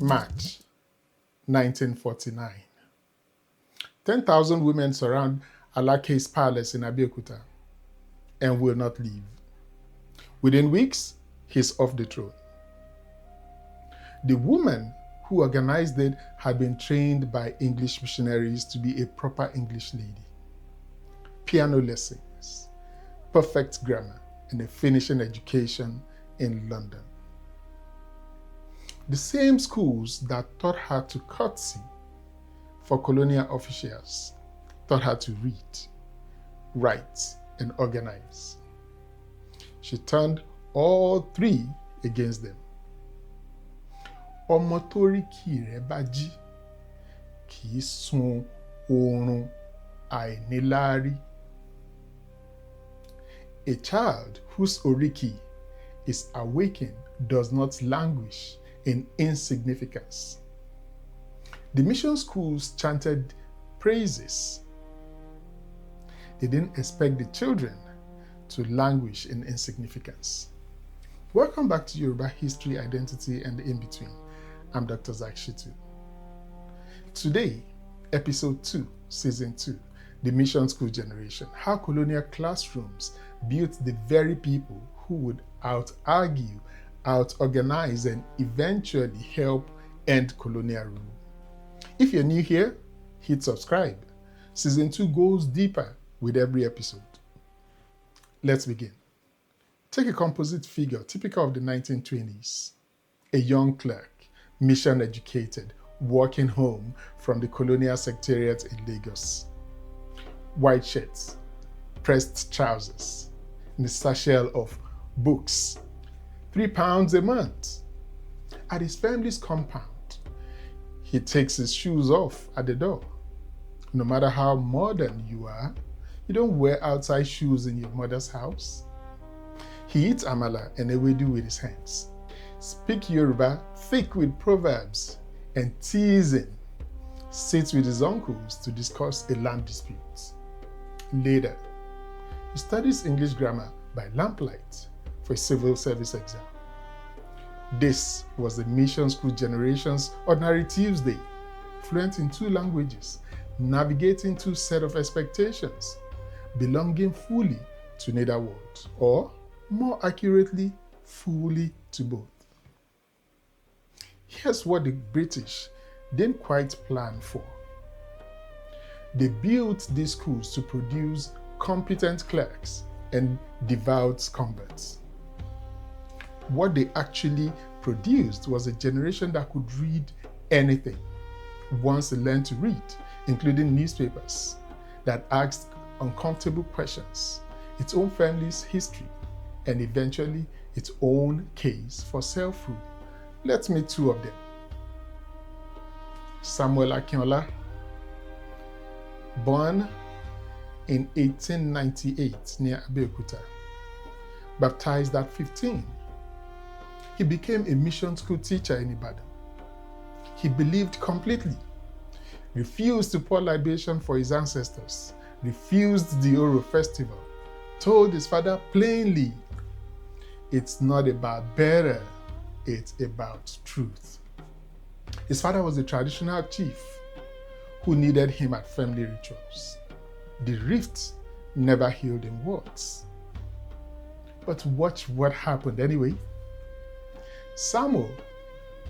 March 1949. 10,000 women surround Aláké's palace in Abeokuta and will not leave. Within weeks, he's off the throne. The woman who organized it had been trained by English missionaries to be a proper English lady. Piano lessons, perfect grammar, and a finishing education in London. The same schools that taught her to curtsy for colonial officials taught her to read, write, and organize. She turned all three against them. Ọmọ toríkì rẹ̀ bá jí kì í sun oorun àìníláárí. A child whose oríkì is awakened does not languish in insignificance. The mission schools chanted praises. They didn't expect the children to languish in insignificance. Welcome back to Yoruba History, Identity, and the In-Between. I'm Dr. Zach Shitu. Today, Episode 2, Season 2, The Mission School Generation, How Colonial Classrooms Built the Very People Who Would Out-Argue, Out-Organize, and eventually help end colonial rule. If you're new here, hit subscribe. Season 2 goes deeper with every episode. Let's begin. Take a composite figure typical of the 1920s. A young clerk, mission educated, walking home from the colonial secretariat in Lagos. White shirts, pressed trousers, and a satchel of books. £3 a month. At his family's compound, he takes his shoes off at the door. No matter how modern you are, you don't wear outside shoes in your mother's house. He eats amala and ewedu with his hands. Speak Yoruba thick with proverbs and teasing. Sits with his uncles to discuss a land dispute. Later, he studies English grammar by lamplight for a civil service exam. This was the mission school generation's ordinary Tuesday, fluent in 2 languages, navigating 2 sets of expectations, belonging fully to neither world, or more accurately, fully to both. Here's what the British didn't quite plan for. They built these schools to produce competent clerks and devout converts. What they actually produced was a generation that could read anything once they learned to read, including newspapers, that asked uncomfortable questions, its own family's history, and eventually its own case for self-rule. Let's meet 2 of them. Samuel Akinola, born in 1898 near Abeokuta, baptized at 15. He became a mission school teacher in Ibadan. He believed completely, refused to pour libation for his ancestors, refused the Oro festival, told his father plainly, it's not about better, it's about truth. His father was a traditional chief who needed him at family rituals. The rift never healed in words. But watch what happened anyway. Samuel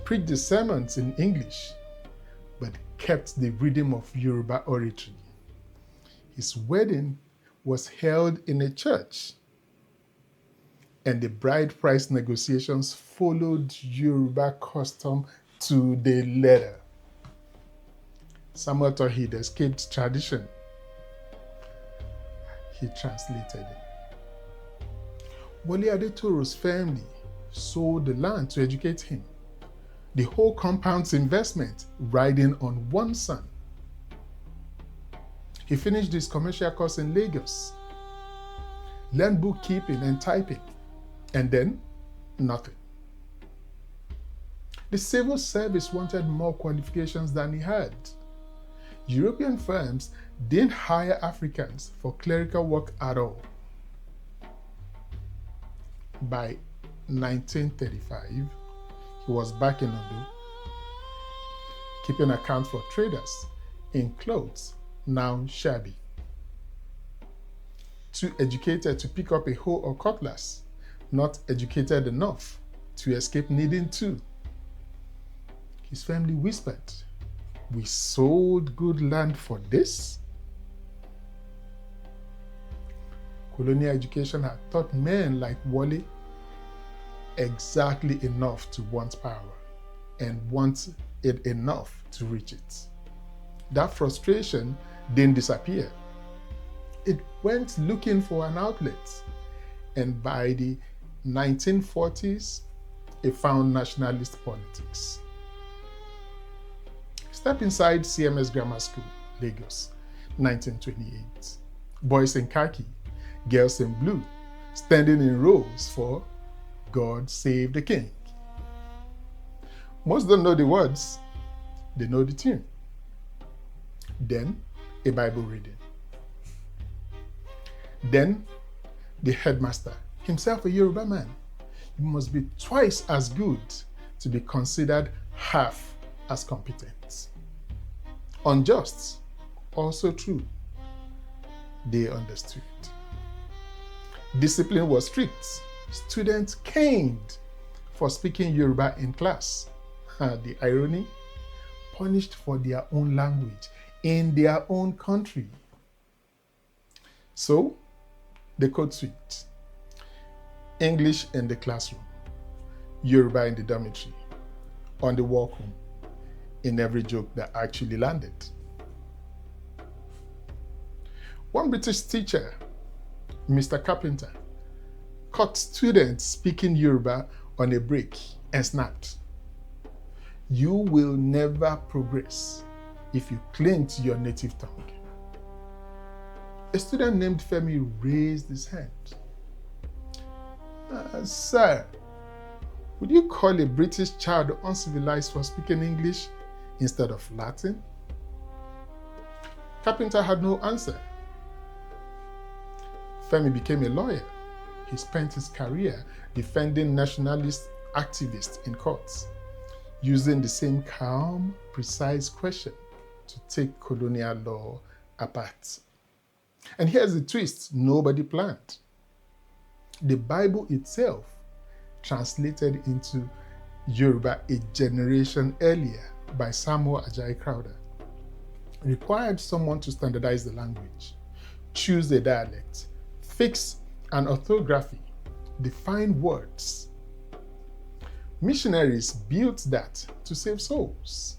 preached the sermons in English, but kept the rhythm of Yoruba oratory. His wedding was held in a church, and the bride price negotiations followed Yoruba custom to the letter. Samuel thought he'd escaped tradition. He translated it. Wole Adetoro's family sold the land to educate him. The whole compound's investment riding on one son. He finished his commercial course in Lagos, learned bookkeeping and typing, and then nothing. The civil service wanted more qualifications than he had. European firms didn't hire Africans for clerical work at all. By 1935, he was back in Ondo, keeping account for traders in clothes, now shabby. Too educated to pick up a hoe or cutlass, not educated enough to escape needing to. His family whispered, "We sold good land for this?" Colonial education had taught men like Wale exactly enough to want power and want it enough to reach it. That frustration didn't disappear. It went looking for an outlet, and by the 1940s, it found nationalist politics. Step inside CMS Grammar School, Lagos, 1928. Boys in khaki, girls in blue, standing in rows for "God Save the King." Most don't know the words, they know the tune. Then, a Bible reading. Then, the headmaster, himself a Yoruba man. You must be twice as good to be considered half as competent. Unjust, also true. They understood. Discipline was strict. Students caned for speaking Yoruba in class. The irony, punished for their own language in their own country. So, the code switched. English in the classroom, Yoruba in the dormitory, on the walkroom, in every joke that actually landed. One British teacher, Mr. Carpenter, caught students speaking Yoruba on a break and snapped, "You will never progress if you cling to your native tongue." A student named Femi raised his hand. "Sir, would you call a British child uncivilized for speaking English instead of Latin?" Carpenter had no answer. Femi became a lawyer. He spent his career defending nationalist activists in courts, using the same calm, precise question to take colonial law apart. And here's the twist nobody planned. The Bible itself, translated into Yoruba a generation earlier by Samuel Ajayi Crowther, required someone to standardize the language, choose a dialect, fix an orthography, define words. Missionaries built that to save souls.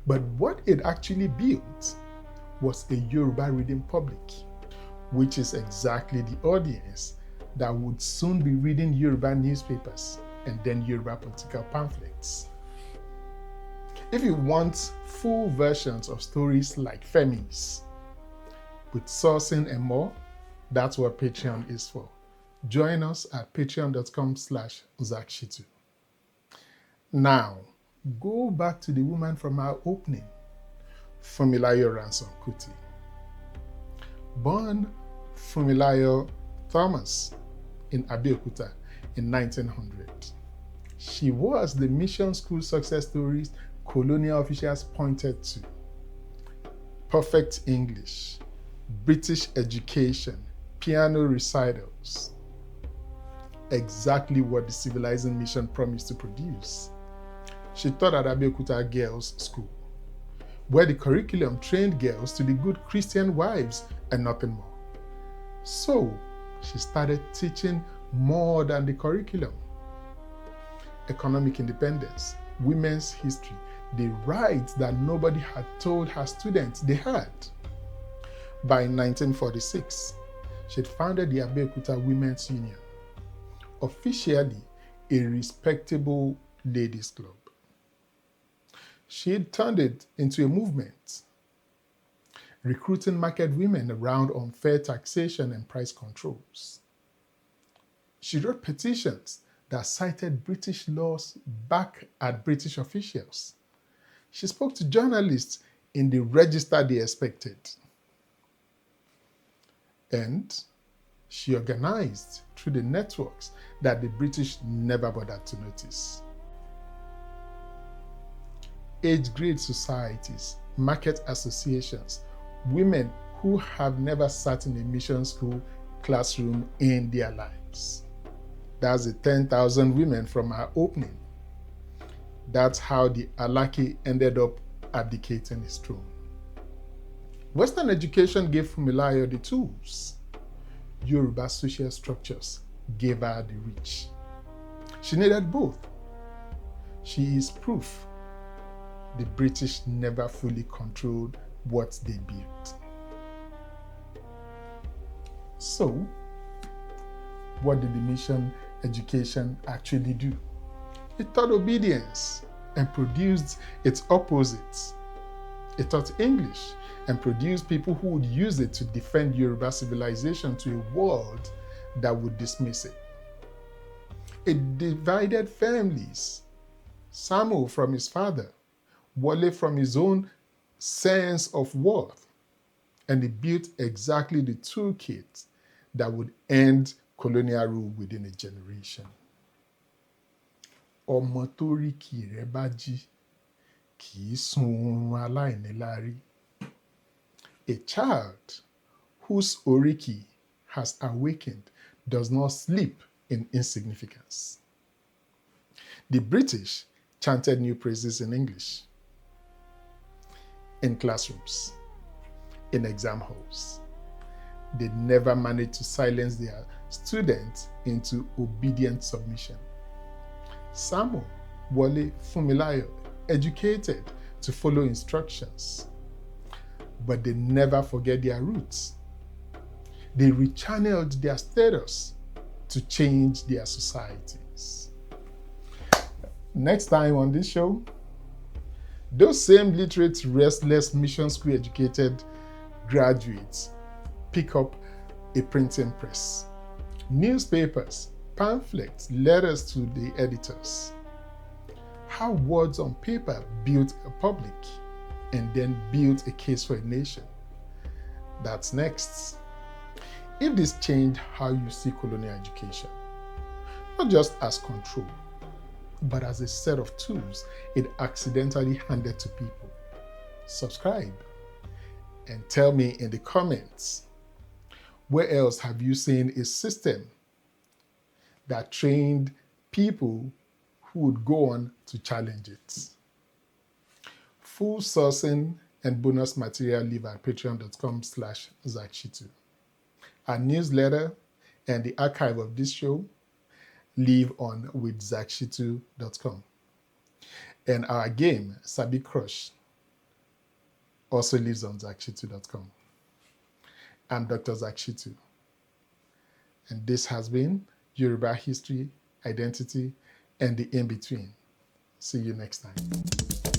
But what it actually built was a Yoruba reading public, which is exactly the audience that would soon be reading Yoruba newspapers and then Yoruba political pamphlets. If you want full versions of stories like Femi's, with sourcing and more, that's what Patreon is for. Join us at patreon.com/Uzakshitu. Now, go back to the woman from our opening, Funmilayo Ransome-Kuti. Born Funmilayo Thomas in Abeokuta in 1900. She was the mission school success stories colonial officials pointed to. Perfect English, British education, piano recitals. Exactly what the civilizing mission promised to produce. She taught at Abeokuta Girls' School, where the curriculum trained girls to be good Christian wives and nothing more. So, she started teaching more than the curriculum. Economic independence, women's history, the rights that nobody had told her students they had. By 1946, she had founded the Abeokuta Women's Union, officially a respectable ladies' club. She had turned it into a movement, recruiting market women around unfair taxation and price controls. She wrote petitions that cited British laws back at British officials. She spoke to journalists in the register they expected. And she organized through the networks that the British never bothered to notice. age grade societies, market associations, women who have never sat in a mission school classroom in their lives. That's the 10,000 women from our opening. That's how the Aláké ended up abdicating his throne. Western education gave Funmilayo the tools. Yoruba social structures gave her the reach. She needed both. She is proof the British never fully controlled what they built. So, what did the mission education actually do? It taught obedience and produced its opposites. It taught English and produced people who would use it to defend Yoruba civilization to a world that would dismiss it. It divided families. Samuel from his father, Wale from his own sense of worth, and it built exactly the toolkit that would end colonial rule within a generation. Ọmọ toríkì rẹ̀ bá jí, kì í sun oorun aláìníláárí. A child whose oríkì has awakened does not sleep in insignificance. The British chanted new praises in English, in classrooms, in exam halls. They never managed to silence their students into obedient submission. Samuel, Wale, Funmilayo, educated to follow instructions, but they never forget their roots. They rechanneled their status to change their societies. Next time on this show, those same literate, restless, mission school educated graduates pick up a printing press, newspapers, pamphlets, letters to the editors. How words on paper built a public and then built a case for a nation. That's next. If this changed how you see colonial education, not just as control, but as a set of tools it accidentally handed to people, subscribe and tell me in the comments, where else have you seen a system that trained people who would go on to challenge it? Full sourcing and bonus material live at patreon.com/ZachShitu. Our newsletter and the archive of this show live on withzachshitu.com. And our game, Sabi Crush, also lives on zachshitu.com. I'm Dr. Zach Shitu, and this has been Yoruba History, Identity, and the In-Between. See you next time.